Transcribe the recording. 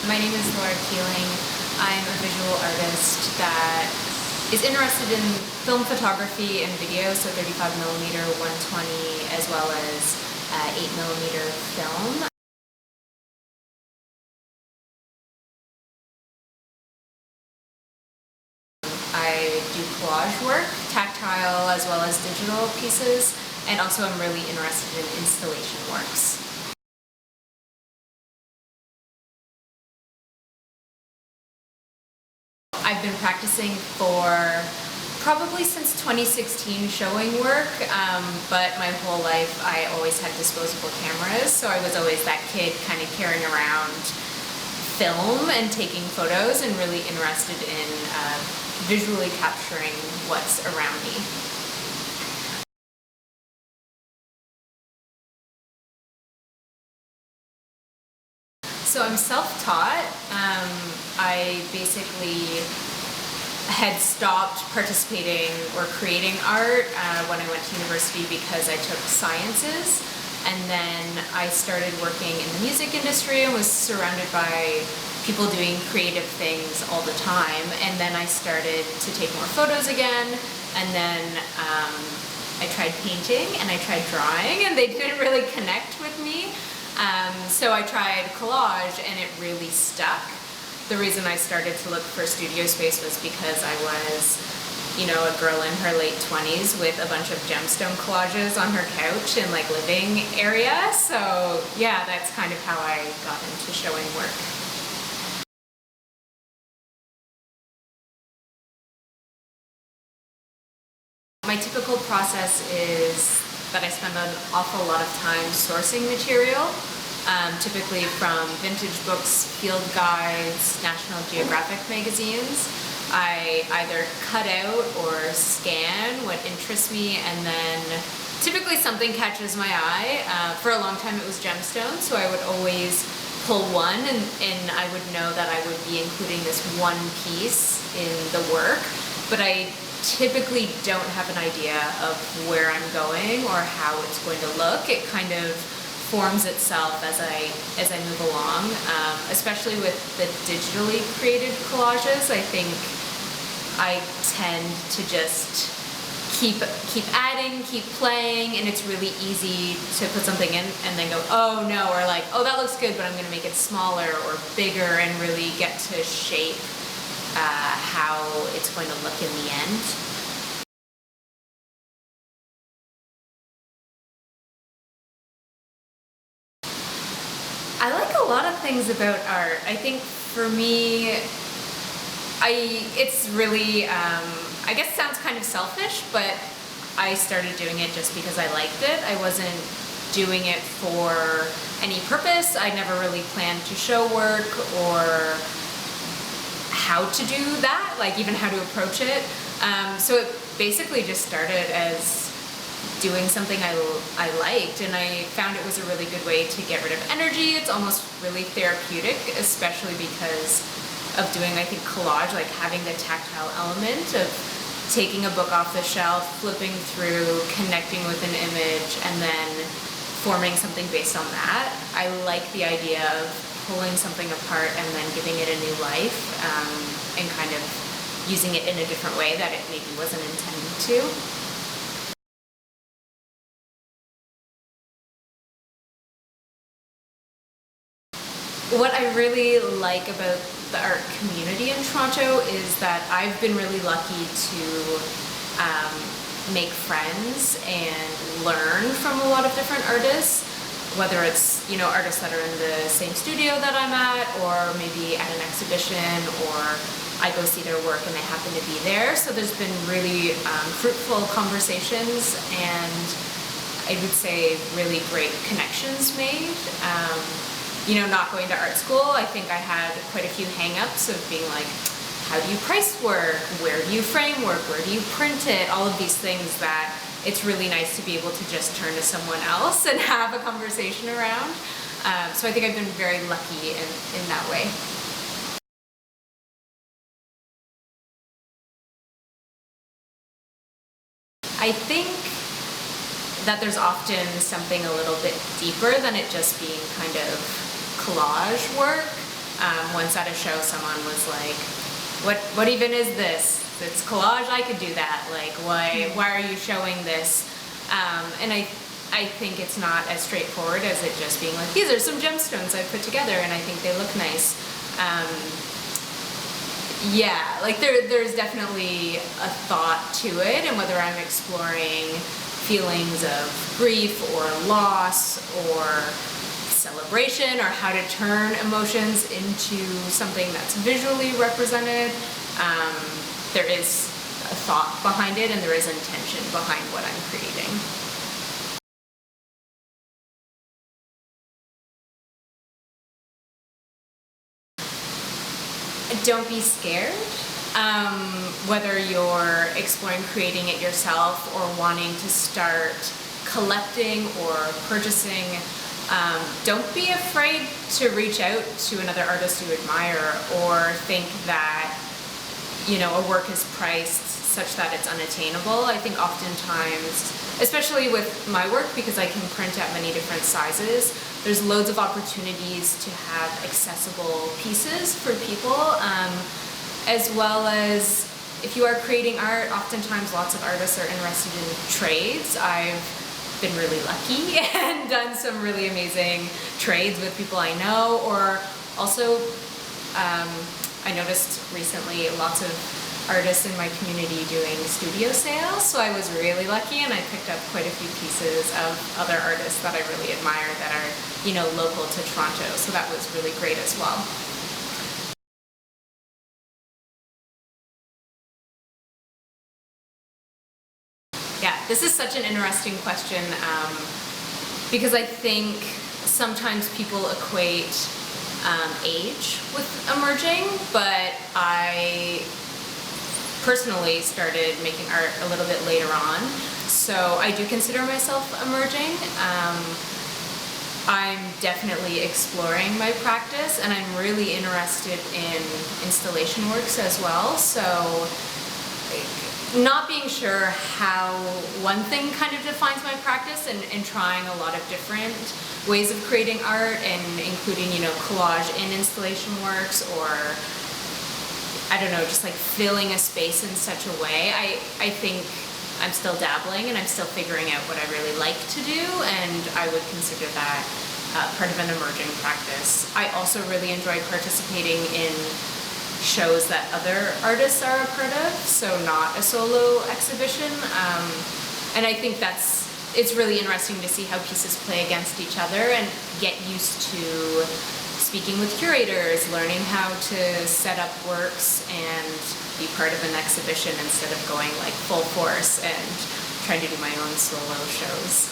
My name is Laura Keeling. I'm a visual artist that is interested in film photography and video, so 35mm, 120, as well as 8mm film. I do collage work, tactile as well as digital pieces, and also I'm really interested in installation works. I've been practicing for probably since 2016 showing work, but my whole life I always had disposable cameras, so I was always that kid kind of carrying around film and taking photos and really interested in visually capturing what's around me. So I'm self-taught. I basically had stopped participating or creating art when I went to university because I took sciences, and then I started working in the music industry and was surrounded by people doing creative things all the time, and then I started to take more photos again, and then I tried painting and I tried drawing, and they didn't really connect with me. So I tried collage and it really stuck. The reason I started to look for studio space was because I was, a girl in her late 20s with a bunch of gemstone collages on her couch in like living area. So yeah, that's kind of how I got into showing work. My typical process is that I spend an awful lot of time sourcing material, typically from vintage books, field guides, National Geographic magazines. I either cut out or scan what interests me, and then typically something catches my eye. For a long time it was gemstones, so I would always pull one and I would know that I would be including this one piece in the work, but I typically don't have an idea of where I'm going or how it's going to look. It kind of forms itself as I move along, especially with the digitally created collages. I think I tend to just keep adding, keep playing, and it's really easy to put something in and then go, oh no, or like, oh that looks good, but I'm going to make it smaller or bigger and really get to shape how it's going to look in the end. I like a lot of things about art. I think for me, it's really, I guess it sounds kind of selfish, but I started doing it just because I liked it. I wasn't doing it for any purpose. I never really planned to show work or how to do that, like even how to approach it. So it basically just started as doing something I liked, and I found it was a really good way to get rid of energy. It's almost really therapeutic, especially because of doing, I think, collage, like having the tactile element of taking a book off the shelf, flipping through, connecting with an image, and then forming something based on that. I like the idea of pulling something apart and then giving it a new life, and kind of using it in a different way that it maybe wasn't intended to. What I really like about the art community in Toronto is that I've been really lucky to make friends and learn from a lot of different artists, whether it's artists that are in the same studio that I'm at, or maybe at an exhibition, or I go see their work and they happen to be there. So there's been really fruitful conversations, and I would say really great connections made. Not going to art school, I think I had quite a few hang-ups of being like, how do you price work? Where do you frame work? Where do you print it? All of these things that it's really nice to be able to just turn to someone else and have a conversation around. So I think I've been very lucky in that way. I think that there's often something a little bit deeper than it just being kind of collage work. Once at a show, someone was like, what even is this? It's collage, I could do that. Like, why are you showing this? And I think it's not as straightforward as it just being like, these are some gemstones I put together and I think they look nice. Yeah, like there's definitely a thought to it, and whether I'm exploring feelings of grief or loss or celebration, or how to turn emotions into something that's visually represented, there is a thought behind it and there is intention behind what I'm creating. Don't be scared. Whether you're exploring creating it yourself or wanting to start collecting or purchasing, don't be afraid to reach out to another artist you admire, or think that, you know, a work is priced such that it's unattainable. I think oftentimes, especially with my work, because I can print at many different sizes, there's loads of opportunities to have accessible pieces for people, as well as if you are creating art, oftentimes lots of artists are interested in trades. I've been really lucky and done some really amazing trades with people I know, or also I noticed recently lots of artists in my community doing studio sales, so I was really lucky and I picked up quite a few pieces of other artists that I really admire that are, you know, local to Toronto, so that was really great as well. Yeah, this is such an interesting question, because I think sometimes people equate age with emerging, but I personally started making art a little bit later on, so I do consider myself emerging. I'm definitely exploring my practice, and I'm really interested in installation works as well, so not being sure how one thing kind of defines my practice, and trying a lot of different ways of creating art, and including, you know, collage in installation works, or I don't know, just like filling a space in such a way. I think I'm still dabbling and I'm still figuring out what I really like to do, and I would consider that part of an emerging practice. I also really enjoy participating in shows that other artists are a part of, so not a solo exhibition, and I think it's really interesting to see how pieces play against each other, and get used to speaking with curators, learning how to set up works and be part of an exhibition instead of going like full force and trying to do my own solo shows.